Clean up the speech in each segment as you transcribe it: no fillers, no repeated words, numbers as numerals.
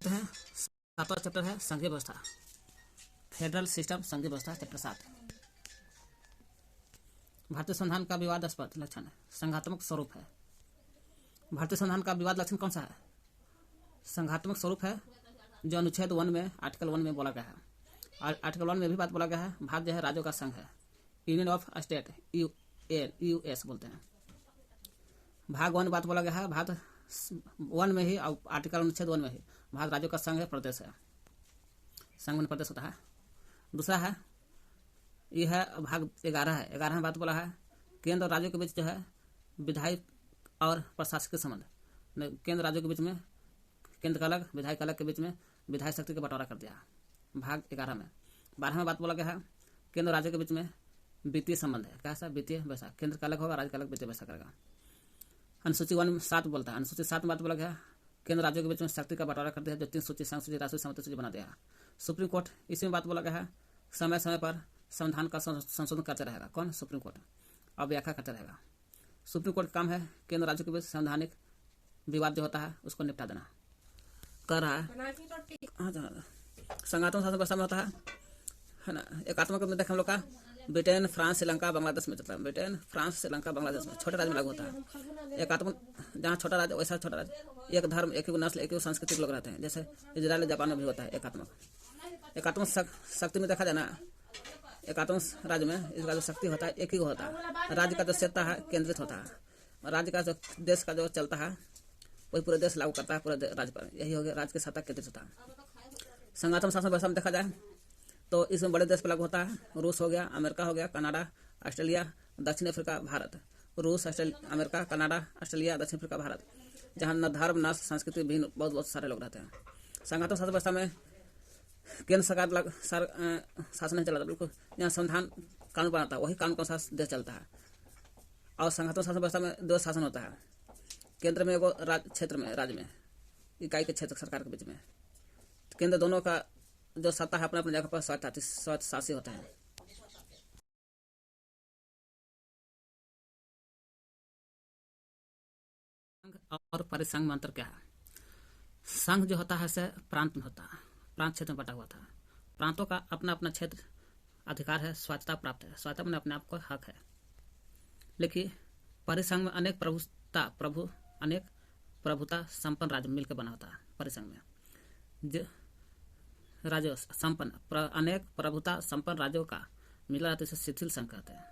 देखते हैं। 7वां चैप्टर है संघीय व्यवस्था, फेडरल सिस्टम, संघीय व्यवस्था, चैप्टर 7। भारतीय संविधान का विवादास्पद लक्षण संघात्मक स्वरूप है। भारतीय संविधान का विवाद लक्षण कौन सा है? संघात्मक स्वरूप है, जो अनुच्छेद 1 में, आर्टिकल 1 में बोला गया है। और आर्टिकल 1 में भी बात बोला गया है, भारत जो है राज्यों का संघ है, यूनियन ऑफ स्टेट, यूएस बोलते हैं। भाग 1 बात बोला गया है, भारत 1 में ही, आर्टिकल अनुच्छेद 1 में ही भारत राज्यों का संघ है, प्रदेश है, संघ में प्रदेश होता है। दूसरा है, यह है भाग 11 है। 11 में बात बोला है, केंद्र और राज्यों के बीच जो है विधायी और प्रशासकीय संबंध, केंद्र राज्यों के बीच में केंद्र का अलग, विधायक अलग के बीच में विधायी शक्ति का बंटवारा कर दिया, भाग 11 में। 12 में बात बोला गया है, केंद्र राज्यों के बीच में वित्तीय संबंध है, कैसा वित्तीय व्यवस्था, केंद्र का अलग होगा, राज्य का अलग वित्तीय व्यवस्था करेगा। अनुसूची 1 में 7 बोलता है, अनुसूची 7 में बात बोला गया, केंद्र राज्यों के बीच में शक्ति का बंटवारा कर दिया, जो 3 सूची, संघ सूची, राष्ट्रीय सहमति सूची बना दिया। सुप्रीम कोर्ट, इसमें बात बोला गया है, समय समय पर संविधान का संशोधन करते रहेगा। कौन? सुप्रीम कोर्ट, और व्याख्या करते रहेगा। सुप्रीम कोर्ट का काम है केंद्र राज्यों के बीच संवैधानिक विवाद जो होता है उसको निपटा देना, कर रहा है। संघात्मक शासन व्यवस्था में होता है ना। एकात्मक में देखें हम लोग का, ब्रिटेन, फ्रांस, श्रीलंका, बांग्लादेश में चलता है। ब्रिटेन, फ्रांस, श्रीलंका, बांग्लादेश में छोटे राज्य में लागू होता है। एकात्मक, जहाँ छोटा राज्य वैसा छोटा राज्य, एक धर्म, एक नस्ल, एक संस्कृति के लोग रहते हैं, जैसे इजराइल, जापान में भी होता है एकात्मक। एकात्मक शक्ति में देखा जाए ना, एकात्मक राज्य में इसका जो शक्ति होता है एक ही होता है। राज्य का जो सत्ता है केंद्रित होता है, राज्य का जो देश का जो चलता है वही पूरे देश लागू करता है, पूरे राज्य पर। यही हो गया, राज्य की सत्ता केंद्रित होता है। संघात्मक शासन व्यवस्था में देखा जाए तो इसमें बड़े देश पर लागू होता है, रूस हो गया, अमेरिका हो गया, कनाडा, ऑस्ट्रेलिया, दक्षिण अफ्रीका, भारत। रूस, अमेरिका, कनाडा, ऑस्ट्रेलिया, दक्षिण अफ्रीका, भारत, जहाँ न धर्म, नस्ल, संस्कृति भी बहुत सारे लोग रहते हैं। संघात्मक शासन व्यवस्था में केंद्र सरकार शासन नहीं चलाता, बिल्कुल यहाँ संविधान कानून बनाता है, वही कानून के अनुसार देश चलता है। और संघात्मक शासन व्यवस्था में 2 शासन होता है, केंद्र में एगो क्षेत्र में, राज्य में, इकाई के क्षेत्र सरकार के बीच में। केंद्र दोनों का जो सत्ता है अपने अपने जगह पर स्वायत्तशासी होता है। संघ और परिसंघ में अंतर क्या है? संघ जो होता है से प्रांत में होता है, प्रांत क्षेत्र में बटा हुआ था। प्रांतों का अपना अपना क्षेत्र अधिकार है, स्वायत्तता प्राप्त है, स्वायत्तता में अपने आप को हक है। लेकिन परिसंघ में अनेक प्रभुता संपन्न राज्य मिलकर बना होता है। परिसंघ में जो राज्य संपन्न, अनेक प्रभुता संपन्न राज्यों का मिला रहता है, शिथिल संघ कहते हैं।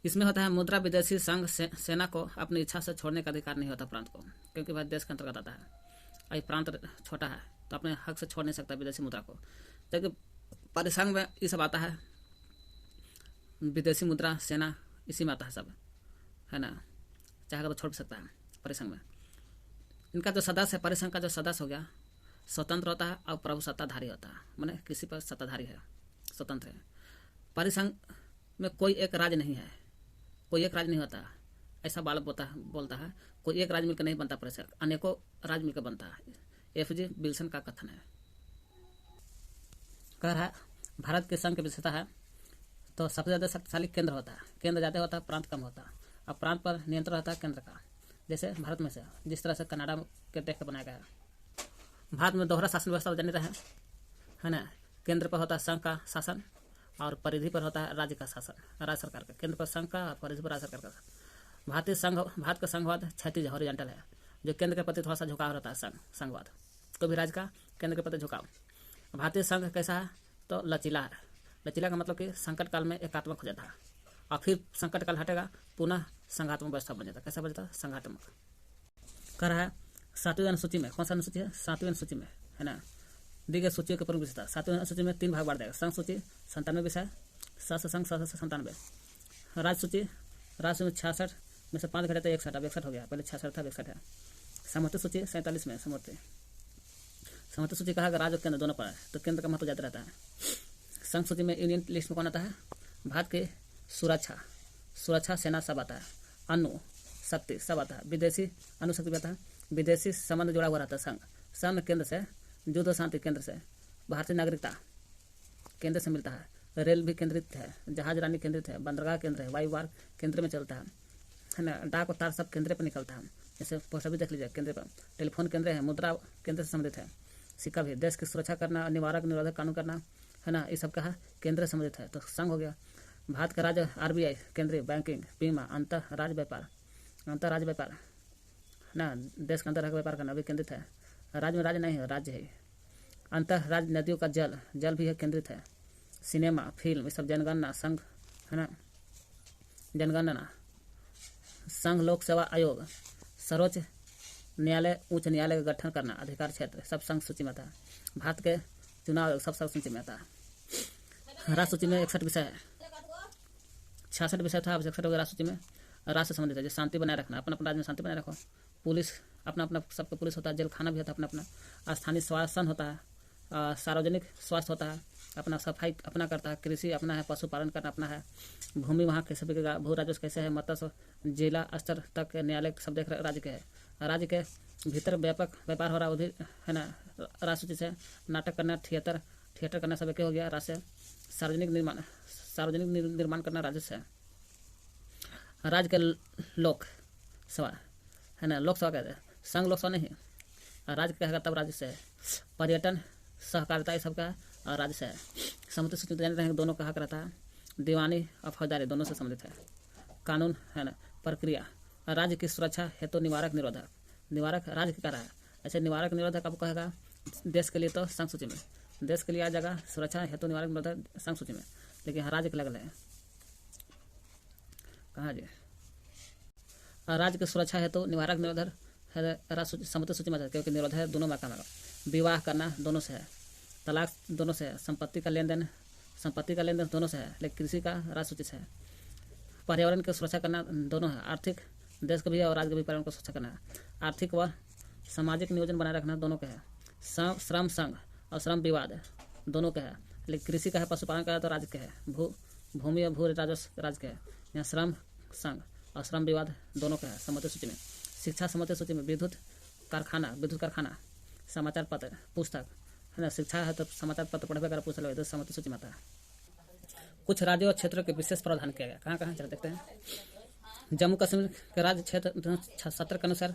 इसमें होता है मुद्रा, विदेशी संघ, सेना को अपनी इच्छा से छोड़ने का अधिकार नहीं होता प्रांत को, क्योंकि वह देश के अंतर्गत आता है। और प्रांत छोटा है तो अपने हक से छोड़ नहीं सकता विदेशी मुद्रा को, जबकि परिसंघ में ये सब आता है, विदेशी मुद्रा, सेना, इसी में आता है सब, है ना, चाहेगा तो छोड़ सकता है परिसंघ में। इनका जो सदस्य है, परिसंघ का जो सदस्य हो गया, स्वतंत्र होता है और प्रभु सत्ताधारी होता है, माने किसी पर सत्ताधारी है, स्वतंत्र है। परिसंघ में कोई एक राज्य नहीं है, कोई एक राज्य नहीं होता, ऐसा बाल बोलता है, कोई एक राज्य मिलकर नहीं बनता परिसंघ, अनेकों राज्य मिलकर बनता है। एफ.जी. विल्सन का कथन है। कह रहा है भारत के संघ की विशेषता है तो सबसे ज़्यादा शक्तिशाली केंद्र होता है, केंद्र ज़्यादा होता है, प्रांत कम होता है, और प्रांत पर नियंत्रण रहता है केंद्र का, जैसे भारत में से जिस तरह से कनाडा के देख कर बनाया गया है। भारत में दोहरा शासन व्यवस्था जानी रहे, है ना। केंद्र पर होता है संघ का शासन और परिधि पर होता है राज्य का शासन, राज्य सरकार का। केंद्र पर संघ का और परिधि पर राज्य सरकार का। भारत का संघवाद क्षैतिज हॉरिजॉन्टल है, जो केंद्र के प्रति थोड़ा सा झुकाव रहता है। संघवाद कोई भी राज्य का केंद्र के प्रति झुकाव। भारतीय संघ कैसा है तो लचीला है। लचीला का मतलब कि संकट काल में एकात्मक हो जाता है और फिर संकट काल हटेगा, पुनः संघात्मक व्यवस्था बन जाता है। कैसा बन जाता है? संघात्मक। कह रहा है 7वीं अनुसूची में, कौन सा अनुसूची है? 7वीं अनुसूची में, है ना। दी गई सूचियों के प्रमुख विशेषता। 7वीं अनुसूची में 3 भाग बांट देगा। संघ सूची 97 विषय, संघ 97। राज्य सूची, राज्य में 66 में से 5 घटे तो 61, अब 61 हो गया, पहले 66 था, 61 है। समवर्ती सूची 47 में, समवर्ती सूची कहा अगर राज्य और केंद्र दोनों पर है तो केंद्र का महत्व ज्यादा रहता है। संघ सूची में यूनियन लिस्ट में कौन आता है? भारत के सुरक्षा सेना सब आता है, अनु शक्ति सब आता है, विदेशी अनुशक्ति भी आता है, विदेशी संबंध जुड़ा हुआ रहता है। संघ में केंद्र से, युद्ध शांति केंद्र से, भारतीय नागरिकता केंद्र से मिलता है, रेल भी केंद्रित है, जहाज रानी केंद्रित है, बंदरगाह केंद्र है, वायु मार्ग केंद्र में चलता है ना, डाक और तार सब केंद्र पर निकलता है, जैसे पोस्टर भी देख लीजिए, केंद्र पर टेलीफोन केंद्र है, मुद्रा केंद्र से संबंधित है, सिक्का भी, देश की सुरक्षा करना, निवारक निरोधक कानून करना, है ना, ये सब कहा केंद्र से संबंधित है। तो संघ हो गया। भारत का राज्य RBI केंद्रीय बैंकिंग, बीमा, अंतर राज्य व्यापार है ना, देश के अंदर व्यापार करना भी केंद्रित है। राज्य में राज्य नहीं है, राज्य है। अंतर राज्य नदियों का जल भी है, केंद्रित है। सिनेमा, फिल्म, ये सब जनगणना, संघ, है ना, जनगणना, संघ लोक सेवा आयोग, सर्वोच्च न्यायालय, उच्च न्यायालय का गठन करना, अधिकार क्षेत्र, सब संघ सूची में आता है। भारत के चुनाव आयोग सब सूची में आता है। राष्ट्र सूची में 61 विषय है, 66 विषय था, अब 61 हो गया राष्ट्र सूची में। राष्ट्र से संबंधित है, जैसे शांति बनाए रखना, अपना अपना राज्य में शांति बनाए रखो। पुलिस अपना अपना, सबका पुलिस होता है, जेल खाना भी होता है अपना अपना। स्थानीय शासन होता है, सार्वजनिक स्वास्थ्य होता है, अपना सफाई अपना करता है, कृषि अपना है, पशुपालन करना अपना है, भूमि वहाँ के सभी का भू राजस्व कैसे है, मत्स्य जिला स्तर तक न्यायालय सब देख राज्य के है। राज्य के भीतर व्यापक व्यापार हो रहा उधर, है ना, राष्ट्र से नाटक करना, थिएटर करना सब एक हो गया राज्य। सार्वजनिक निर्माण करना राज्य से है। राज्य के लोक सभा, है ना, लोकसभा कहते हैं, संघ लोकसभा नहीं, राज्य कहेगा तब राज्य से है। पर्यटन, सहकारिता, ये सब का राज्य से है। समुद्री सूची जान रहे हैं, दोनों कहा रहता है। दीवानी और फौजदारी दोनों से संबंधित है। कानून, है ना, प्रक्रिया, राज्य की सुरक्षा हेतु निवारक निरोधक राज्य की कह रहा है। ऐसे निवारक निरोधक आपको कहेगा देश के लिए तो संघ सूची में, देश के लिए आ जाएगा सुरक्षा हेतु निवारक निरोधक संघ सूची में, लेकिन राज्य के अलग है। कहाँ जी, राज्य की सुरक्षा हेतु निवारक निरोधक समुद्र सूची में, क्योंकि निरोध है दोनों में काम है। विवाह करना दोनों से है, तलाक दोनों से है, संपत्ति का लेन देन दोनों से है, लेकिन कृषि का राज्य सूची से है। पर्यावरण की सुरक्षा करना दोनों है, आर्थिक देश का भी है और राज्य का भी पर्यावरण को सुरक्षा करना है। आर्थिक व सामाजिक नियोजन बनाए रखना दोनों का है। श्रम संघ और श्रम विवाद दोनों का है, लेकिन कृषि का है, पशुपालन का है तो राज्य का है। भूमि और भू राजस्व राज्य का है। यहाँ श्रम संघ और श्रम विवाद दोनों का है समुद्र सूची में। शिक्षा समुद्र सूची में, विद्युत कारखाना, समाचार पत्र, पुस्तक, है ना, शिक्षा है तो समाचार पत्र पढ़वे अगर पुस्तक लगे तो समुद्र सूची में आता है। कुछ राज्यों और क्षेत्रों के विशेष प्रावधान किया गया, कहाँ चलो देखते हैं। जम्मू कश्मीर के राज्य क्षेत्र 2017 के अनुसार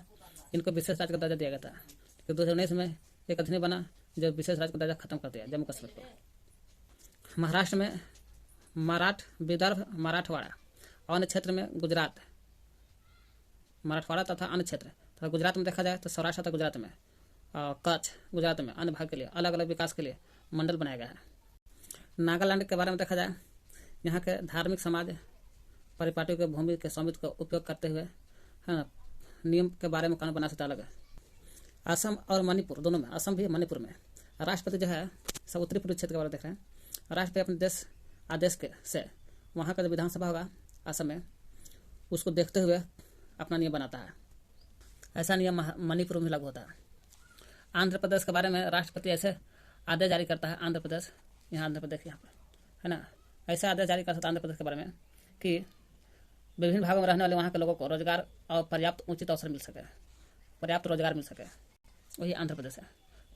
इनको विशेष राज्य का दर्जा दिया गया था, तो 2019 में एक अधिनियम बना जो विशेष राज्य का दर्जा खत्म कर दिया जम्मू कश्मीर को। महाराष्ट्र में विदर्भ, मराठवाड़ा और अन्य क्षेत्र में गुजरात, मराठवाड़ा तथा अन्य क्षेत्र तथा गुजरात में देखा जाए तो सौराष्ट्र तथा गुजरात में, कच्छ गुजरात में, अन्य भाग के लिए अलग अलग विकास के लिए मंडल बनाया गया है। नागालैंड के बारे में देखा जाए, यहाँ के धार्मिक समाज परिपाटियों के भूमि के स्वामित्व का उपयोग करते हुए, है ना, नियम के बारे में कानून बना सकता अलग है। असम और मणिपुर दोनों में, असम भी मणिपुर में राष्ट्रपति जो है सब उत्तरी पूर्वी क्षेत्र के बारे में देख रहे हैं। राष्ट्रपति अपने देश आदेश के से वहाँ का जो विधानसभा होगा असम में, उसको देखते हुए अपना नियम बनाता है। ऐसा नियम मणिपुर में लागू होता है। आंध्र प्रदेश के बारे में राष्ट्रपति ऐसे आदेश जारी करता है, आंध्र प्रदेश यहाँ पर, है ना, ऐसा आदेश जारी कर सकता है आंध्र प्रदेश के बारे में कि विभिन्न भागों में रहने वाले वहाँ के लोगों को रोजगार और पर्याप्त उचित अवसर मिल सके, पर्याप्त रोजगार मिल सके। वही आंध्र प्रदेश है,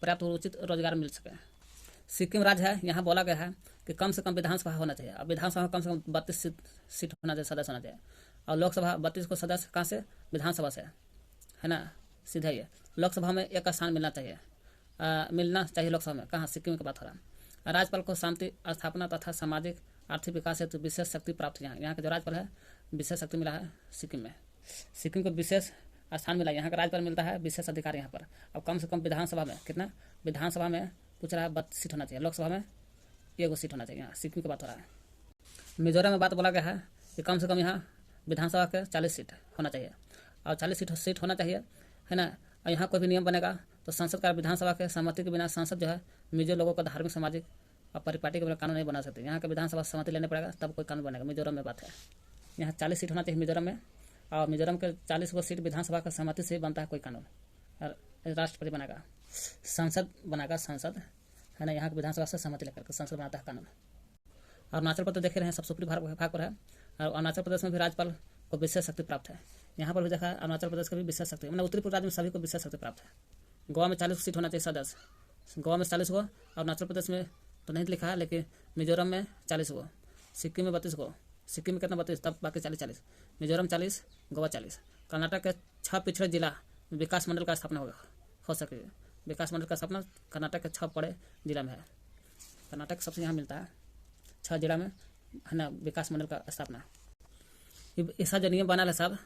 पर्याप्त उचित रोजगार मिल सके। सिक्किम राज्य है, यहाँ बोला गया है कि कम से कम विधानसभा होना चाहिए। अब विधानसभा कम से कम 32 सीट होना चाहिए, सदस्य होना चाहिए। और लोकसभा 32 को सदस्य कहाँ से, विधानसभा से, है ना, सीधा ही है। लोकसभा में एक स्थान मिलना चाहिए लोकसभा में। कहाँ, सिक्किम की बात हो रहा है। राज्यपाल को शांति स्थापना तथा सामाजिक आर्थिक विकास हेतु विशेष शक्ति प्राप्त है। यहाँ का जो राज्यपाल है विशेष शक्ति मिला है सिक्किम में। सिक्किम को विशेष स्थान मिला, यहाँ का राज्यपाल मिलता है विशेष अधिकार यहाँ पर। अब कम से कम विधानसभा में कितना, विधानसभा में पूछ रहा है 32 सीट होना चाहिए, लोकसभा में 1 सीट होना चाहिए। यहाँ सिक्किम की बात हो रहा है। मिजोरम में बात बोला गया है कि कम से कम यहाँ विधानसभा के 40 सीट होना चाहिए और 40 सीट होना चाहिए, है ना। और यहाँ कोई भी नियम बनेगा तो संसद का विधानसभा के सहमति के बिना संसद जो है मिजो लोगों को धार्मिक सामाजिक और परिपाटी के बिना कानून नहीं बना सकते। यहाँ के विधानसभा सहमति लेने पड़ेगा तब कोई कानून बनेगा। मिजोरम में बात है, यहाँ 40 सीट होना चाहिए मिजोरम में, और मिजोरम के 40 सीट विधानसभा का सहमति से बनता है कोई कानून। और राष्ट्रपति बनाएगा, संसद बनाएगा, संसद, है ना, यहाँ की विधानसभा से सहमति लेकर संसद बनाता है कानून। और अरुणाचल प्रदेश देख रहे हैं सबसे ऊपरी भाग पर है, और अरुणाचल प्रदेश में भी राज्यपाल को विशेष शक्ति प्राप्त है। यहाँ पर भी देखा है अरुणाचल प्रदेश का भी विशेष शक्ति, मतलब उत्तरी पूर्व राज्य में सभी को विशेष शक्ति प्राप्त है। गोवा में 40 सीट होना चाहिए सदस्य, गोवा में 40 को, अरुणाचल प्रदेश में तो नहीं लिखा है, लेकिन मिजोरम में 40 को, सिक्किम में 32 को, सिक्किम में कितना 32, तब बाकी 40, मिजोरम 40, गोवा 40, कर्नाटक के 6 पिछड़े जिला विकास मंडल का स्थापना हो सके। विकास मंडल का स्थापना कर्नाटक के 6 बड़े जिला में है। कर्नाटक सबसे यहाँ मिलता है 6 जिला में, है ना, विकास मंडल का स्थापना। ऐसा जो नियम बनल है सब,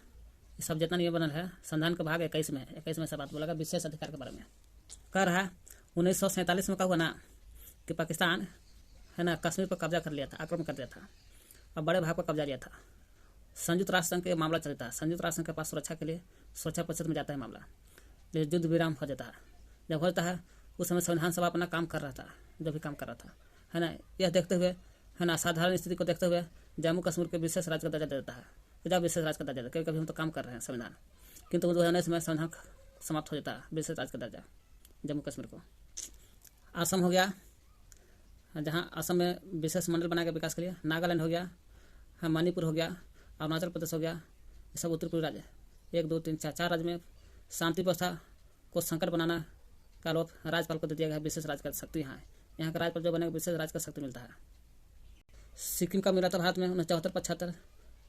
सब जितना नियम बनल है संविधान के भाग 21 में सब बात बोला विशेष अधिकार के बारे में कह रहा है। 1947 में क्या हुआ ना कि पाकिस्तान, है ना, कश्मीर पर कब्जा कर लिया था, आक्रमण कर दिया था और बड़े भाग पर कब्जा लिया था। संयुक्त राष्ट्र संघ के मामला चलता है, संयुक्त राष्ट्र संघ के पास सुरक्षा के लिए सुरक्षा परिषद में जाता है मामला, लेकिन युद्ध विराम हो जाता है। जब होता है उस समय संविधान सभा अपना काम कर रहा था, जो भी काम कर रहा था, है ना, यह देखते हुए, है ना, साधारण स्थिति को देखते हुए जम्मू कश्मीर के विशेष राज्य का दर्जा दे देता है। जब विशेष राज्य का दर्जा देता है, कभी हम तो काम कर रहे हैं संविधान, किंतु 2019 में संविधान समाप्त हो जाता है विशेष राज्य का दर्जा जम्मू कश्मीर को। असम हो गया, जहाँ असम में विशेष मंडल बनाएगा विकास के लिए। नागालैंड हो गया, हाँ, मणिपुर हो गया, अरुणाचल प्रदेश हो गया, ये सब उत्तर पूर्वी राज्य। 1 2 3 4 राज्य में शांति व्यवस्था को संकट बनाना का आरोप राज्यपाल को दे दिया गया है। विशेष राज्य का शक्ति यहाँ का राज्यपाल जो बनेगा विशेष राज्य का शक्ति मिलता है। सिक्किम का मिला था भारत में 1974-75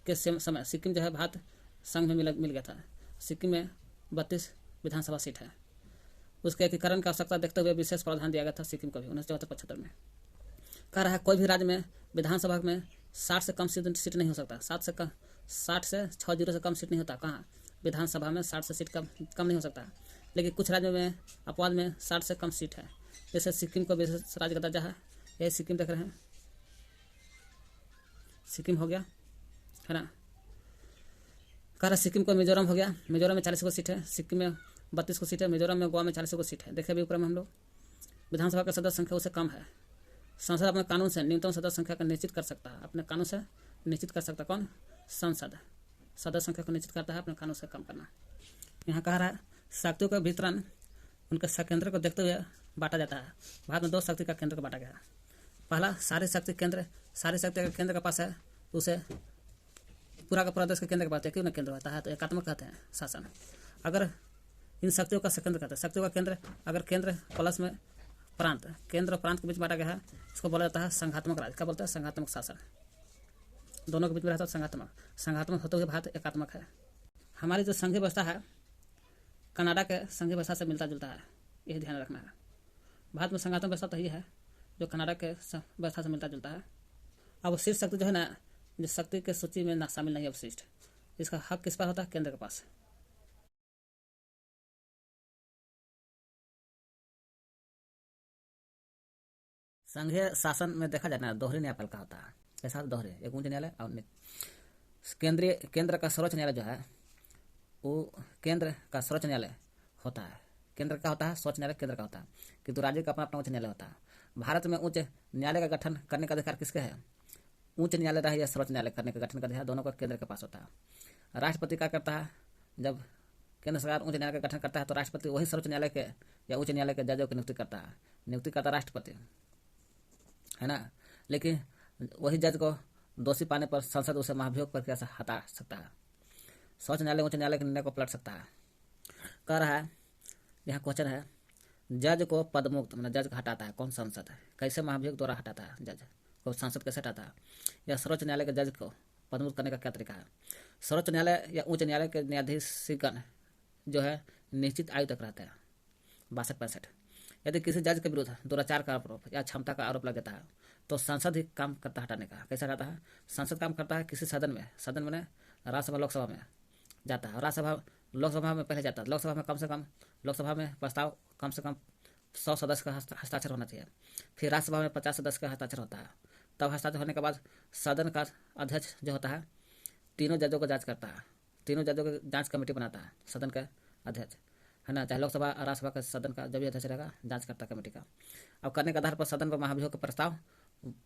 के समय। सिक्किम जो है भारत संघ में मिल गया था। सिक्किम में 32 विधानसभा सीट है। उसके एकीकरण की आवश्यकता देखते हुए विशेष प्रावधान दिया गया था सिक्किम को भी 1974-75 में। कह रहा है कोई भी राज्य में विधानसभा में 60 से कम सीट नहीं हो सकता। 60 से 60 से कम सीट नहीं होता। कहाँ विधानसभा में 60 से सीट कम नहीं हो सकता। लेकिन कुछ राज्यों में अपवाद में 60 से कम सीट है। जैसे सिक्किम को विशेष राज्य का दर्जा है। यही सिक्किम देख रहे हैं, सिक्किम हो गया, है ना। कह रहा सिक्किम को मिजोरम हो गया। मिजोरम में 40 को सीट है, सिक्किम में 32 को सीट है, मिजोरम में, गोवा में 40 को सीट है। देखिए अभी ऊपर में हम लोग विधानसभा का सदस्य संख्या उससे कम है। संसद अपने कानून से न्यूनतम सदस्य संख्या का निश्चित कर सकता है। अपने कानून से निश्चित कर सकता है। कौन? संसद सदस्य संख्या को निश्चित करता है अपने कानून से कम करना। यहाँ कह रहा है शक्तियों का वितरण उनके केंद्र को देखते हुए बांटा जाता है। भारत में 2 शक्ति का केंद्र को बांटा गया है। पहला सारी शक्ति केंद्र के पास है, उसे पूरा का पूरा देश के केंद्र के पास है। क्यों ना केंद्र होता है तो एकात्मक कहते हैं शासन। अगर इन शक्तियों का केंद्र कहते हैं, शक्तियों का केंद्र अगर केंद्र प्लस में प्रांत, केंद्र और प्रांत के बीच बांटा गया है, इसको बोला जाता है संघात्मक राज्य। क्या बोलते हैं? संघात्मक शासन। दोनों के बीच में रहता है संघात्मक होते हुए भारत एकात्मक है। हमारी जो संघीय व्यवस्था है कनाडा के संघीय व्यवस्था से मिलता जुलता है, यही ध्यान रखना है। भारत में संघात्मक व्यवस्था तो ही है जो कनाडा के व्यवस्था से मिलता जुलता है। अब शीर्ष शक्ति जो है ना, जो शक्ति के सूची में ना शामिल नहीं है अवशिष्ट, इसका हक किस पास होता है? केंद्र के पास। संघीय शासन में देखा जाए ना दोहरे न्यायपाल का होता है। कैसा? दोहरे, एक उच्च न्यायालय और केंद्र का सर्वोच्च न्यायालय जो है वो केंद्र का सर्वोच्च न्यायालय होता है। केंद्र का होता है सर्वोच्च न्यायालय, केंद्र का होता है, किंतु राज्य का अपना अपना उच्च न्यायालय होता है। भारत में उच्च न्यायालय का गठन करने का अधिकार किसके है? उच्च न्यायालय रहे या सर्वोच्च न्यायालय करने का गठन का अधिकार दोनों का केंद्र के पास होता है। राष्ट्रपति क्या करता है? जब केंद्र सरकार उच्च न्यायालय का गठन करता है तो राष्ट्रपति वही सर्वोच्च न्यायालय के या उच्च न्यायालय के जजों की नियुक्ति करता है। नियुक्ति करता राष्ट्रपति, है ना। लेकिन वही जज को दोषी पाने पर संसद उसे महाभियोग प्रक्रिया से हटा सकता है। सर्वोच्च न्यायालय उच्च न्यायालय के निर्णय को पलट सकता है। कह रहा है, यहाँ क्वेश्चन है, जज को पदमुक्त मतलब जज को हटाता है कौन? संसद। कैसे? महाभियोग द्वारा हटाता है जज को, संसद कैसे हटाता है? या सर्वोच्च न्यायालय के जज को पदमुक्त करने का क्या तरीका है? सर्वोच्च न्यायालय या उच्च न्यायालय के न्यायाधीशगण जो है निश्चित आयु तक रहते हैं 62-65। यदि किसी जज के विरुद्ध दुराचार का आरोप या क्षमता का आरोप लग जाता है तो संसद ही काम करता है हटाने का। कैसे हटाता है? संसद काम करता है किसी सदन में राज्यसभा लोकसभा में जाता है। लोकसभा में पहले जाता है। लोकसभा में कम से कम लोकसभा में प्रस्ताव कम से कम 100 सदस्य का हस्ताक्षर होना चाहिए। फिर राज्यसभा में 50 सदस्य का हस्ताक्षर होता है। तब हस्ताक्षर होने के बाद सदन का अध्यक्ष जो होता है तीनों जजों को जांच करता है। तीनों जजों की जांच कमेटी बनाता है सदन का अध्यक्ष, है ना। चाहे लोकसभा राज्यसभा का सदन का जो भी अध्यक्ष रहेगा जांच करता है कमेटी का। अब करने के आधार पर सदन पर महाभियोग का प्रस्ताव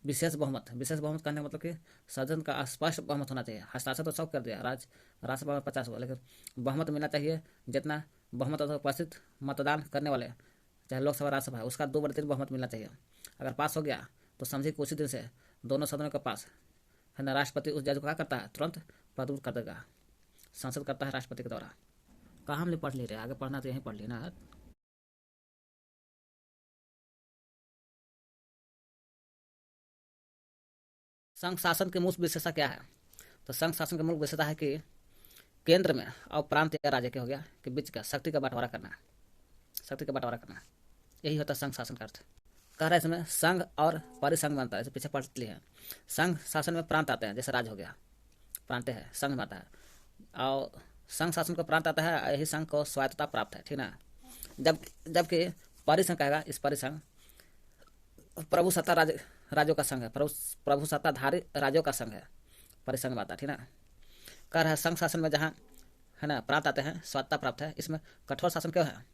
विशेष बहुमत कहने का मतलब कि सदन का स्पष्ट बहुमत होना चाहिए। हस्ताक्षर तो सब कर दिया राज्यसभा में 50 हुआ, लेकिन बहुमत मिलना चाहिए जितना बहुमत उपस्थित मतदान करने वाले चाहे लोकसभा राज्यसभा उसका 2/3 बहुमत मिलना चाहिए। अगर पास हो गया तो समझिए कि उसी दिन से दोनों सदनों के पास, है ना, राष्ट्रपति उस जज को क्या करता है? तुरंत पदमुक्त कर देगा। संसद करता है राष्ट्रपति के द्वारा। कहाँ हम पढ़ ले रहे, आगे पढ़ना तो यहीं पढ़ ली ना। संघ शासन की मूल विशेषता क्या है? तो संघ शासन की मूल विशेषता है कि केंद्र में और प्रांत या राज्य के हो गया के बीच का शक्ति का बंटवारा करना, शक्ति का बंटवारा करना, यही होता है संघ शासन का अर्थ। कह रहा है इसमें संघ और परिसंघ बनता है, इसे पीछे पढ़ लिए हैं। संघ शासन में प्रांत आते हैं, जैसे राज्य हो गया प्रांत है, संघ में आता है, और संघ शासन को प्रांत आता है, यही संघ को स्वायत्तता प्राप्त है, ठीक ना। जबकि परिसंघ कहेगा, इस परिसंघ प्रभु सत्ता राज्यों का संघ है, प्रभु सत्ताधारी राज्यों का संघ है, परिसंघ में आता है, ठीक ना। कह रहा है संघ शासन में जहाँ है ना प्रांत आते हैं, स्वायत्तता प्राप्त है, इसमें कठोर शासन क्यों है।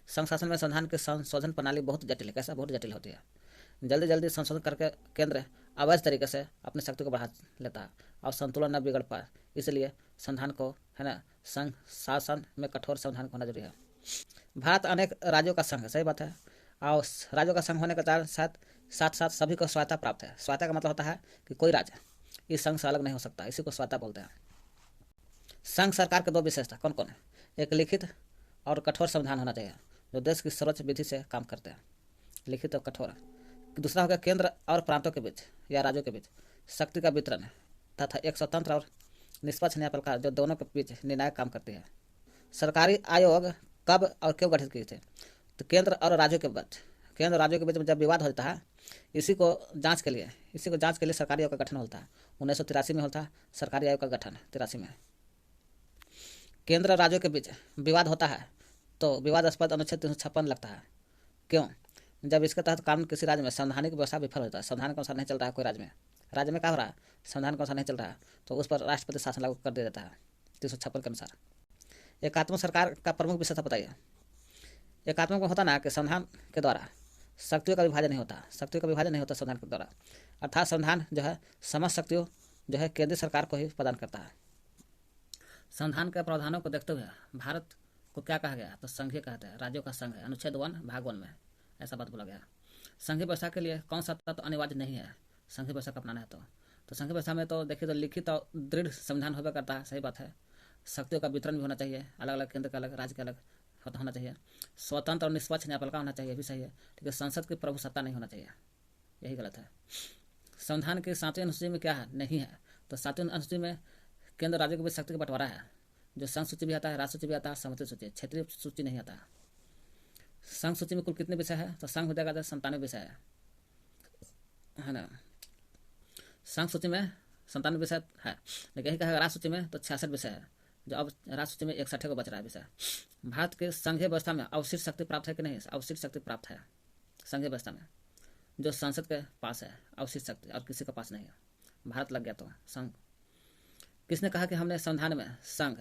संघ शासन में संविधान की संशोधन प्रणाली बहुत जटिल है। कैसा बहुत जटिल होती है, जल्दी जल्दी संशोधन करके केंद्र अवैध तरीके से अपनी शक्ति को बढ़ा लेता है और संतुलन न बिगड़ पाए, इसलिए संविधान को है ना संघ शासन में कठोर संविधान होना जरूरी है। भारत अनेक राज्यों का संघ है, सही बात है, और राज्यों का संघ होने के कारण साथ साथ सभी को स्वायत्तता प्राप्त है। स्वायत्तता का मतलब होता है कि कोई राज्य इस संघ से अलग नहीं हो सकता, इसी को स्वायत्तता बोलते हैं। संघ सरकार के दो विशेषता कौन कौन है, एक लिखित और कठोर संविधान होना चाहिए जो देश की सर्वोच्च विधि से काम करते हैं, लिखित और कठोर। दूसरा हो गया केंद्र और प्रांतों के बीच या राज्यों के बीच शक्ति का वितरण तथा एक स्वतंत्र और निष्पक्ष न्यायपालिका जो दोनों के बीच निर्णायक काम करती है। सरकारी आयोग कब और क्यों गठित किए थे, तो केंद्र और राज्यों के बीच में जब विवाद होता है, इसी को जांच के लिए सरकारी आयोग का गठन होता है। 1983 में होता है सरकारी आयोग का गठन, 83 में। केंद्र और राज्यों के बीच विवाद होता है तो विवादास्पद अनुच्छेद 356 लगता है। क्यों, जब इसके तहत कानून किसी राज्य में संवैधानिक व्यवस्था विफल होता है, संविधान के अनुसार नहीं चल रहा है, कोई राज्य में क्या हो रहा है, संविधान के अनुसार नहीं चल रहा है, तो उस पर राष्ट्रपति शासन लागू कर दिया जाता है 356 के अनुसार। एकात्मक सरकार का प्रमुख विशेषता बताइए। एकात्मक में होता ना कि संविधान के द्वारा शक्तियों का विभाजन नहीं होता, संविधान के द्वारा, अर्थात संविधान जो है समस्त शक्तियों जो है केंद्रीय सरकार को ही प्रदान करता है। संविधान के प्रावधानों को देखते हुए भारत को क्या कहा गया, तो संघीय कहते हैं, राज्यों का संघ है, अनुच्छेद 1 भाग 1 में ऐसा बात बोला गया। संघीय व्यवस्था के लिए कौन सा तत्व अनिवार्य नहीं है संघीय व्यवस्था का अपनाना है, तो संघीय व्यवस्था में तो देखिए तो लिखित और दृढ़ संविधान होगा करता है, सही बात है। शक्तियों का वितरण भी होना चाहिए, अलग अलग केंद्र का अलग, राज्य का अलग होना चाहिए। स्वतंत्र और निष्पक्ष न्यायपालिका होना चाहिए, भी सही है, ठीक है। संसद की प्रभु सत्ता नहीं होना चाहिए, यही गलत है। संविधान की 7वीं अनुसूची में क्या है, नहीं है, तो 7वीं अनुसूची में केंद्र राज्यों के बीच शक्ति का बंटवारा है, जो संघ सूची भी आता है, राज्य सूची भी आता है, समिति सूची, क्षेत्रीय सूची नहीं आता है। संघ सूची में कुल कितने विषय है, तो संघ हो जाएगा 97 विषय है ना। संघ सूची में 97 विषय है, लेकिन यही कहेगा राज्य सूची में तो 66 विषय है, जो अब राज्य सूची में 61 को बच रहा है विषय। भारत के संघीय व्यवस्था में अवशिष्ट शक्ति प्राप्त है कि नहीं, अवशिष्ट शक्ति प्राप्त है संघीय व्यवस्था में, जो संसद के पास है अवशिष्ट शक्ति, और किसी के पास नहीं है। भारत लग गया तो संघ। किसने कहा कि हमने संविधान में संघ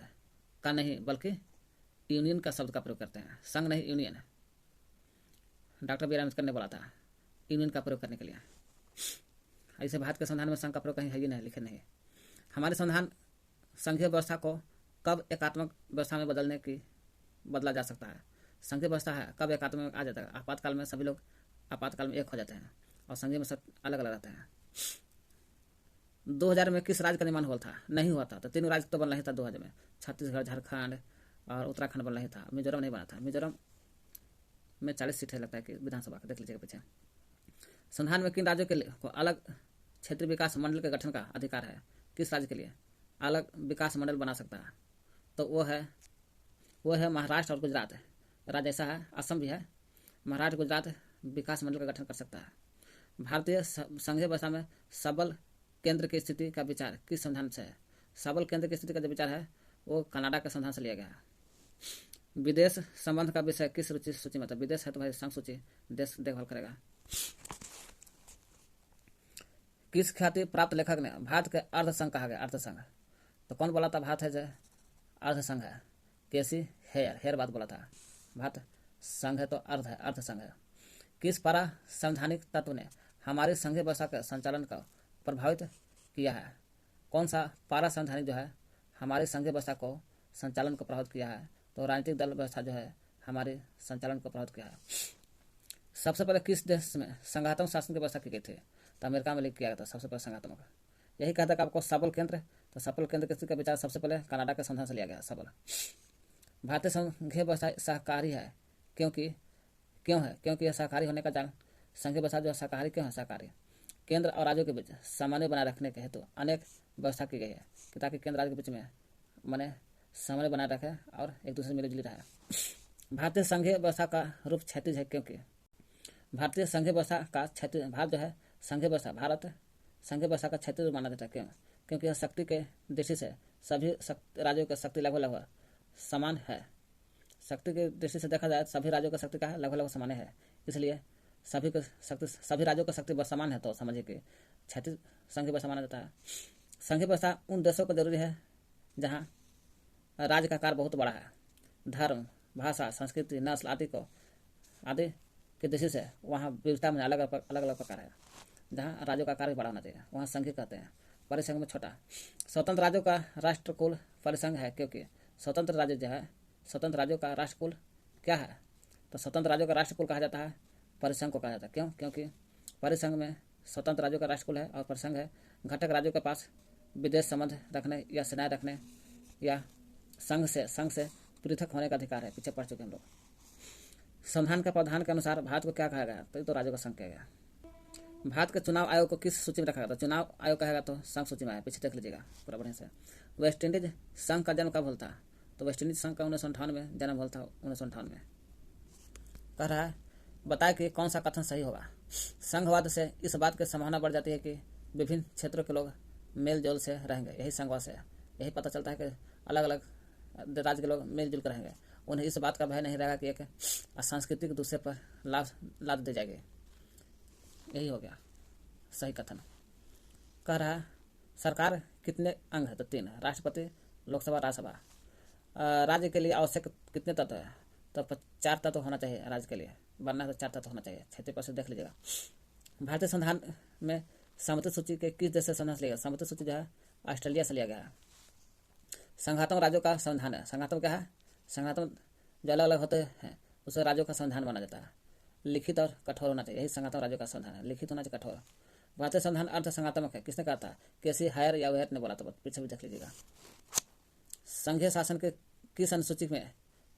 का नहीं बल्कि यूनियन का शब्द का प्रयोग करते हैं, संघ नहीं यूनियन है। डॉक्टर बी आर अम्बेडकर ने बोला था यूनियन का प्रयोग करने के लिए। ऐसे भारत के संविधान में संघ का प्रयोग कहीं है ही नहीं, लिखे नहीं। हमारे संविधान संघीय व्यवस्था को कब एकात्मक व्यवस्था में बदला जा सकता है, संघीय व्यवस्था है कब एकात्मक में आ जाता है, आपातकाल में सभी लोग आपातकाल में एक हो जाते हैं और संघीय में सब अलग अलग रहते हैं। 2000 में किस राज्य का निर्माण हुआ था, नहीं हुआ था, तो 3 राज्य तो बन रही था 2000 में, छत्तीसगढ़, झारखंड और उत्तराखंड बन रही था, मिजोरम नहीं बना था। मिजोरम में 40 सीटें लगता है कि विधानसभा का, देख लीजिएगा पीछे। संविधान में किन राज्यों के लिए को अलग क्षेत्रीय विकास मंडल के गठन का अधिकार है, किस राज्य के लिए अलग विकास मंडल बना सकता है, तो वो है महाराष्ट्र और गुजरात। राज्य ऐसा है, असम भी है, महाराष्ट्र गुजरात विकास मंडल का गठन कर सकता है। भारतीय संघीय व्यवस्था में सबल केंद्र की स्थिति का विचार किस संविधान से है, सबल केंद्र की स्थिति का जो विचार है वो कनाडा के संविधान से लिया गया है। विदेश संबंध का विषय किस सूची में, विदेश है तो भाई संघ सूची देश देखभाल करेगा। किस ख्याति प्राप्त लेखक ने भारत के अर्ध संघ कहा गया, अर्ध संघ, तो कौन बोला था भारत है जो अर्ध संघ है, केसी हेयर बात बोला था, भारत संघ है तो अर्ध है, अर्ध संघ है। किस पारा संवैधानिक तत्व ने हमारी संघीय व्यवस्था के संचालन को प्रभावित किया है, कौन सा पारा संवैधानिक जो है हमारी संघीय व्यवस्था को संचालन को प्रभावित किया है, तो राजनीतिक दल व्यवस्था जो है हमारे संचालन को प्रभावित किया है। सबसे पहले किस देश में संघात्मक शासन की व्यवस्था की गई थी, तो अमेरिका में किया गया था सबसे पहले संघात्मक। यही कहता है कि आपको सबल केंद्र, तो सबल केंद्र किसी का विचार सबसे पहले कनाडा के संविधान से लिया गया सबल। भारतीय संघीय व्यवस्था सहकारी है क्योंकि यह सहकारी होने का जान, संघीय व्यवस्था जो सहकारी क्यों है, सहकारी केंद्र और राज्यों के बीच सामान्य बनाए रखने के हेतु अनेक व्यवस्था की गई है कि ताकि केंद्र राज्य के बीच में माने सामने बनाए रखे और एक दूसरे से मिलजुल रहे। भारतीय संघीय व्यवस्था का रूप क्षैतिज है, क्योंकि भारतीय संघीय व्यवस्था का क्षैतिज भारत जो है संघीय व्यवस्था भारत संघीय व्यवस्था का क्षैतिज रूप माना जाता है। क्यों? क्योंकि यह शक्ति के दृष्टि से सभी राज्यों की शक्ति लगभग समान है। शक्ति की दृष्टि से देखा जाए सभी राज्यों की शक्ति का लगभग समान है, इसलिए सभी राज्यों की शक्ति समान है, तो समझिए कि क्षैतिज संघीय व्यवस्था माना जाता है। संघीय व्यवस्था उन देशों को जरूरी है जहाँ राज्य का आकार बहुत बड़ा है, धर्म, भाषा, संस्कृति, नस्ल आदि की दृष्टि से वहाँ विविधता में अलग अलग प्रकार है। जहाँ राज्यों का आकार बड़ा होना चाहिए वहाँ संघीय कहते हैं, परिसंघ में छोटा। स्वतंत्र राज्यों का राष्ट्रकुल परिसंघ है, क्योंकि स्वतंत्र राज्यों का राष्ट्रकुल क्या है? तो स्वतंत्र राज्यों का राष्ट्रकुल कहा जाता है, परिसंघ को कहा जाता है। क्यों? क्योंकि परिसंघ में स्वतंत्र राज्यों का राष्ट्रकुल है और परिसंघ है घटक राज्यों के पास विदेश संबंध रखने या सेनाएं रखने या संघ से पृथक होने का अधिकार है। पीछे पढ़ चुके हम लोग। संविधान के प्रावधान के अनुसार भारत को क्या कहा गया? तो राज्यों का संघ कहा गया। भारत के चुनाव आयोग को किस सूची में रखा गया? तो चुनाव आयोग कहेगा तो संघ सूची में आया। पीछे देख लीजिएगा पूरा बढ़िया से। वेस्ट इंडीज संघ का जन्म कब हुआ था? तो वेस्ट इंडीज संघ का 1958 में जन्म हुआ था। 1958 में। कह रहा है बताए कि कौन सा कथन सही होगा। संघवाद से इस बात की संभावना बढ़ जाती है कि विभिन्न क्षेत्रों के लोग मेल जोल से रहेंगे। यही संघवाद से यही पता चलता है कि अलग अलग राज्य के लोग मिलजुल कर रहेंगे। उन्हें इस बात का भय नहीं रहेगा कि एक सांस्कृतिक दूसरे पर लाद दी जाएगी। यही हो गया सही कथन। कह रहा है सरकार कितने अंग है? तो 3। राष्ट्रपति, लोकसभा, राज्यसभा। राज्य के लिए आवश्यक कितने तत्व है? तो 4 तत्व होना चाहिए राज्य के लिए, बनना है तो 4 तत्व होना चाहिए। 36% देख लीजिएगा। भारतीय संविधान में समवर्ती सूची के किस देश से संविधान लिया? समवर्ती सूची जो है ऑस्ट्रेलिया से लिया गया है। संघात्मक राज्यों का संविधान है। संघात्मक क्या है? संघात्मक जो अलग अलग होते हैं उसे राज्यों का संविधान माना जाता है। लिखित और कठोर होना चाहिए। यही संघात्मक राज्यों का संविधान है। लिखित होना चाहिए, कठोर। भारतीय संविधान अर्थ संघात्मक है। किसने कहा था? केसी हायर या वेयर ने बोला था। पीछे भी देख लीजिएगा। संघीय शासन के किस अनुसूची में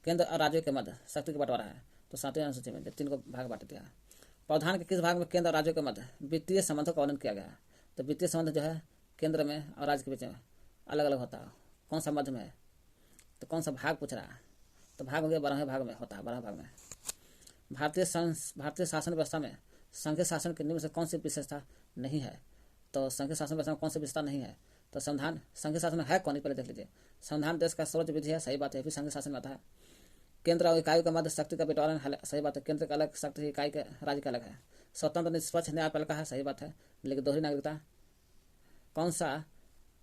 केंद्र और राज्यों के मध्य शक्ति का बंटवारा है? तो 7वीं अनुसूची में 3 को भाग बांट दिया है। प्रावधान के किस भाग में केंद्र और राज्यों के मध्य वित्तीय संबंधों का वर्णन किया गया है? तो वित्तीय संबंध जो है केंद्र में और राज्य के बीच में अलग अलग होता है। कौन सा मध्य में है? तो कौन सा भाग पूछ रहा है? तो भाग हो गया 12वें भाग में होता है। 12वें भाग में भारतीय शासन व्यवस्था में संघीय शासन के निम्न से कौन सी विशेषता नहीं है? तो संघीय शासन व्यवस्था में कौन सी विशेषता नहीं है? तो संविधान संघीय शासन है कौन? पहले देख लीजिए। संविधान देश का सर्वोच्च विधि है। सही बात है। फिर संघीय शासन में आता है। केंद्र और इकाइयों के मध्य शक्ति का बंटवारा है। सही बात है। केंद्र का अलग शक्ति, इकाई के राज्य का अलग है। स्वतंत्र निष्पक्ष न्यायपालिका है। सही बात है। लेकिन दोहरी नागरिकता कौन सा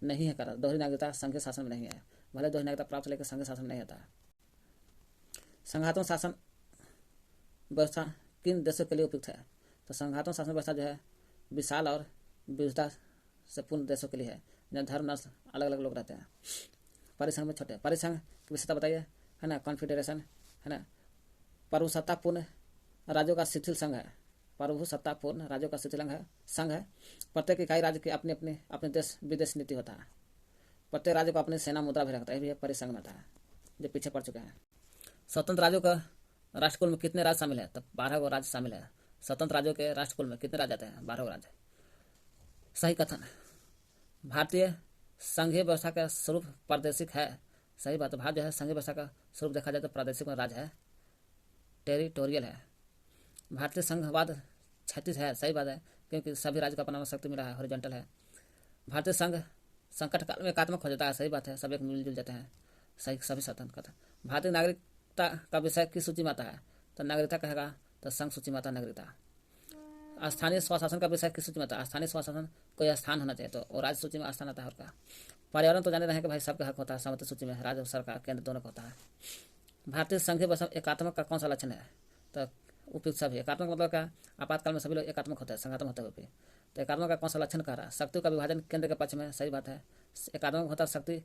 नहीं है? कर दोहरी नागरिकता संघीय शासन में नहीं है। भले दोहरी नागरिकता प्राप्त लेकर संघीय शासन में नहीं होता है। संघात्मक शासन व्यवस्था किन देशों के लिए उपयुक्त है? तो संघात्मक शासन व्यवस्था जो है विशाल और विविधता से पूर्ण देशों के लिए है, जहाँ धर्म, नस्ल, अलग अलग लोग रहते हैं। परिसंघ में छोटे। परिसंघ की विशेषता बताइए, है ना? कॉन्फेडरेशन है ना? प्रभुसत्तापूर्ण राज्यों का शिथिल संघ है। प्रभुसत्तापूर्ण राज्यों का शिथिल संघ है। प्रत्येक इकाई राज्य की अपने देश विदेश नीति होता है। प्रत्येक राज्य को अपनी सेना मुद्रा भी रखता है। ये भी परिसंघ में आता है, जो पीछे पड़ चुके हैं। स्वतंत्र राज्यों का राष्ट्रकुल में कितने राज्य शामिल है? तो 12 राज्य शामिल है। स्वतंत्र राज्यों के राष्ट्रकुल में कितने राज्य आते हैं? 12 राज्य। सही कथन। भारतीय संघीय व्यवस्था का स्वरूप प्रादेशिक है। सही बात है। भारत जो है संघीय व्यवस्था का स्वरूप देखा जाए तो प्रादेशिक राज्य है, टेरिटोरियल है। भारतीय संघवाद क्षैतिज है। सही बात है, क्योंकि सभी राज्य को अपना शक्ति मिला है, हॉरिजॉन्टल है। भारतीय संघ संकट काल में एकात्मक हो जाता है। सही बात है। सब एक मिलजुल जाते हैं। सभी स्वतंत्र कथन। भारतीय नागरिकता का विषय किस सूची में आता है? तो नागरिकता कहेगा तो संघ सूची में आता है नागरिकता। स्थानीय स्वशासन का विषय किस सूची में आता है? स्थानीय स्वशासन कोई स्थान होना चाहिए, तो और राज्य सूची में स्थान आता है। और का पर्यावरण तो जाने रहे कि भाई सबका हक होता है। समवर्ती सूची में राज्य, सरकार, केंद्र दोनों का होता है। भारतीय संघीय व्यवस्था एकात्मक का कौन सा लक्षण है? तो उपयुक्त सभी। एकात्मक मतलब क्या? आपातकाल में सभी लोग एकात्मक होते हैं, संघात्मक होते हुए भी। तो एकात्मक का कौन सा लक्षण कह रहा है? शक्ति का विभाजन केंद्र के पक्ष में। सही बात है। एकात्मक होता है, शक्ति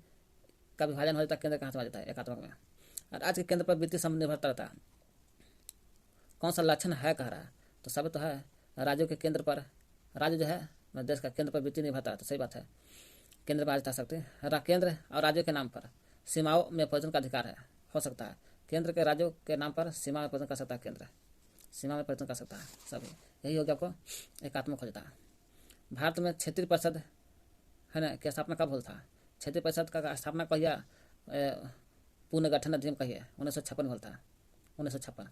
का विभाजन हो जाता है, केंद्र के हाथ में आ जाता है एकात्मक में। और आज के केंद्र पर वित्तीय संबंध निर्भरता रहता है। कौन सा लक्षण है कह रहा है? तो सब तो है। राज्यों के केंद्र पर, राज्य जो है देश का केंद्र पर वित्तीय निर्भरता है। तो सही बात है। केंद्र पर आ सकते हैं। केंद्र और राज्यों के नाम पर सीमाओं में परिवर्तन का अधिकार है, हो सकता है। केंद्र के राज्यों के नाम पर सीमा में परिवर्तन कर सकता है। केंद्र सीमा में परिवर्तन कर सकता है। सभी यही हो गया, आपको एकात्मक हो जाता है। भारत में क्षेत्रीय परिषद है ना की स्थापना कब हुआ था? क्षेत्रीय परिषद का स्थापना कहिया पुनर्गठन अधिनियम का ही है, 1956 में होता है, 1956।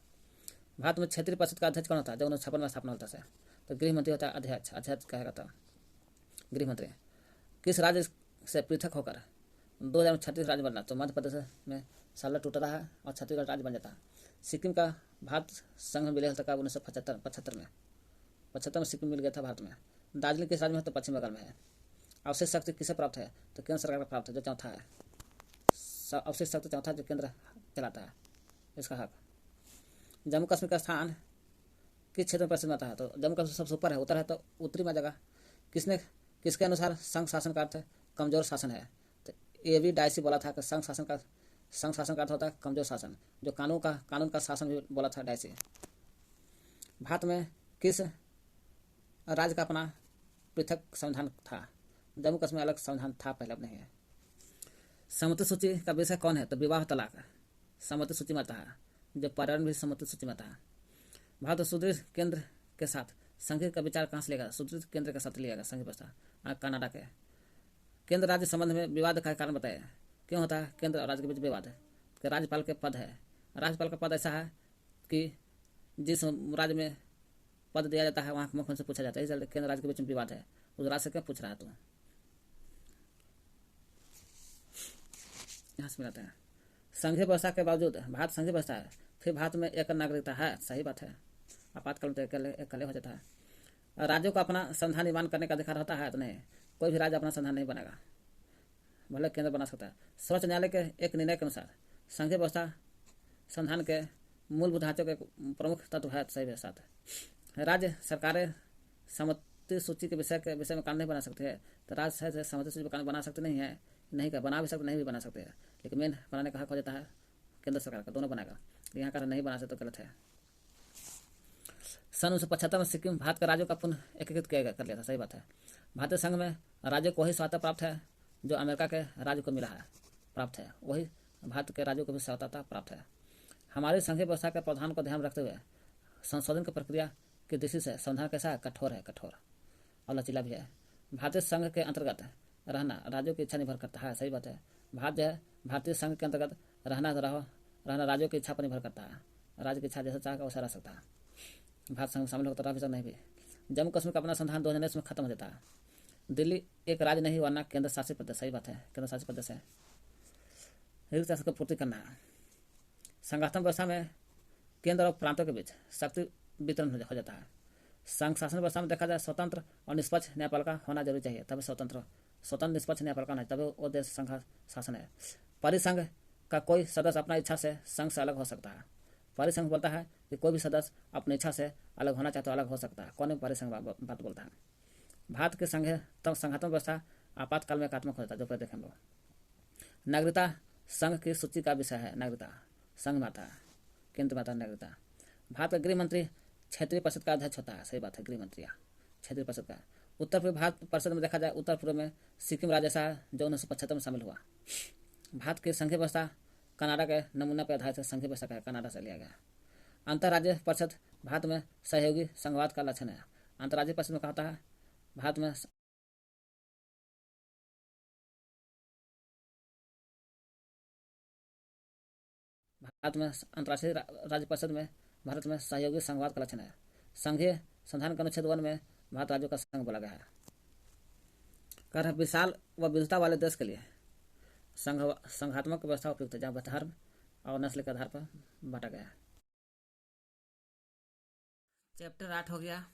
भारत में क्षेत्रीय परिषद का अध्यक्ष कौन होता है जब 1956 में स्थापना होता है? तो गृह मंत्री होता है अध्यक्ष, अध्यक्ष कहेगा तो गृह मंत्री। किस राज्य से पृथक होकर 2000 में छत्तीस राज्य बनना? तो मध्य प्रदेश में साला टूट रहा है और छत्तीसगढ़ राज्य बन जाता है। सिक्किम का भारत संघ में विलय होता है 1975 में, 75 में सिक्किम मिल गया था भारत में। दार्जिलिंग किस राज्य में है? तो पश्चिम बंगाल में है। अवशेष शक्ति किसे प्राप्त है? तो केंद्र सरकार को प्राप्त है, जो चौथा है। अवशेष शक्ति चौथा जो केंद्र चलाता है, इसका हक। जम्मू कश्मीर का स्थान किस क्षेत्र में प्रसिद्ध आता है? तो जम्मू कश्मीर सबसे ऊपर है, उत्तर है तो उत्तरी में जगह। किसके अनुसार संघ शासन का अर्थ कमजोर शासन है? तो ये भी डायसी बोला था कि संघ शासन का अर्थ होता है कमजोर शासन, जो कानून का शासन भी बोला था डायसी। भारत में किस राज्य का अपना पृथक संविधान था? जम्मू कश्मीर में अलग संविधान था पहले, अब नहीं है। सम्मति सूची का विषय कौन है? तो विवाह तलाक सम्मति सूची में आता है, जो पर्यावरण भी सम्मति सूची में आता है। भारत सुदृढ़ केंद्र के साथ संघ का विचार कहाँ से लेगा? सुदृढ़ केंद्र के साथ लिया गया संघ व्यवस्था कनाडा के। केंद्र राज्य संबंध में विवाद का कारण बताया, क्यों होता है केंद्र और राज्य के बीच विवाद? कि राज्यपाल के पद है, राज्यपाल का पद ऐसा है कि जिस राज्य में पद दिया जाता है वहाँ के मुख्यमंत्री से पूछा जाता है, इसलिए केंद्र राज्य के बीच में विवाद है। उस राज्य से क्या पूछ रहा है? तो यहाँ से मिलाते हैं। संघीय व्यवस्था के बावजूद भारत संघीय व्यवस्था है, फिर भारत में एक नागरिकता है, सही बात है। आपातकाल में तो अकेले हो जाता है। राज्यों को अपना संविधान निर्माण करने का अधिकार होता है? तो नहीं, कोई भी राज्य अपना संविधान नहीं बनेगा, भले केंद्र बना सकता है। सर्वोच्च न्यायालय के एक निर्णय के अनुसार संघीय व्यवस्था संविधान के मूलभूत ढांचों के प्रमुख तत्व है, सही व्यवस्था है। राज्य सरकारें सम्मति सूची के विषय में कानून नहीं बना सकते हैं, तो राज्य सम्मति सूची कानून बना सकते नहीं है, नहीं का बना भी सकते, नहीं भी बना सकते हैं, लेकिन मेन बनाने का हक हो जाता है केंद्र सरकार का, दोनों बनाएगा। यहाँ का नहीं बना सकते तो गलत है। सन 1975 में सिक्किम भारत के राज्यों का पुनः एकीकृत कर लिया था, सही बात है। भारतीय संघ में राज्यों को वही स्वायत्ता प्राप्त है जो अमेरिका के राज्य को मिला है, प्राप्त है, वही भारत के राज्यों को भी स्वायत्ता प्राप्त है। हमारी संघीय व्यवस्था के प्रावधान को ध्यान में रखते हुए संशोधन की प्रक्रिया की दृष्टि से संविधान कैसा है? कठोर है, कठोर और लचीला भी है। भारतीय संघ के अंतर्गत रहना राज्यों की इच्छा निर्भर करता है, सही बात है। भारत जो है भारतीय संघ के अंतर्गत रहना राज्यों की इच्छा पर निर्भर करता है, राज्य की इच्छा जैसा चाहेगा वैसा रह सकता है। भारत संघ शामिल होता रहा भी नहीं भी। जम्मू कश्मीर का अपना संविधान 2019 में खत्म हो जाता है। दिल्ली एक राज्य नहीं वरना केंद्र शासित प्रदेश, सही बात है, केंद्र शासित प्रदेश है। रिक्त को पूर्ति करना है। संगठन व्यवस्था में केंद्र और प्रांतों के बीच शक्ति वितरण हो जाता है। संघ शासन व्यवस्था में देखा जाए स्वतंत्र और निष्पक्ष न्यायपालिका होना जरूरी चाहिए, तभी स्वतंत्र निष्पक्ष न्यायपालिका नहीं, तभी वो देश संघ शासन है। परिसंघ का कोई सदस्य अपना इच्छा से संघ से अलग हो सकता है। परिसंघ बोलता है कि कोई भी सदस्य अपनी इच्छा से अलग होना चाहे तो अलग हो सकता है। कौन परिसंघ बात बोलता है? भारत के संघात्मक व्यवस्था आपातकाल में एकात्मक होता है, जो देखें हम लोग। नागरिकता संघ की सूची का विषय है। नागरिकता संघ में आता है, केंद्र में आता है नागरिकता। भारत का गृह मंत्री क्षेत्रीय परिषद का अध्यक्ष होता है, सही बात है, गृह मंत्री क्षेत्रीय परिषद का। उत्तर पूर्व भारत परिषद में देखा जाए उत्तर पूर्व में सिक्किम राज्य ऐसा है जो 1975 में शामिल हुआ। भारत की संघीय व्यवस्था कनाडा के नमूना पर आधारित संघीय व्यवस्था कनाडा से लिया गया। अंतर्राज्यीय परिषद भारत में सहयोगी संघवाद का लक्षण है। अंतर्राज्यीय परिषद में कहा होता है भारत में अंतर्राष्ट्रीय राज्य परिषद में भारत में सहयोगी संघवाद का लक्षण है। संघीय संविधान के अनुच्छेद 1 में भारत राज्यों का संघ बोला गया है। कर विशाल व विविधता वाले देश के लिए संघात्मक व्यवस्था उपयुक्त है, जहाँ धर्म और नस्ल के आधार पर बांटा गया है। चैप्टर 8 हो गया।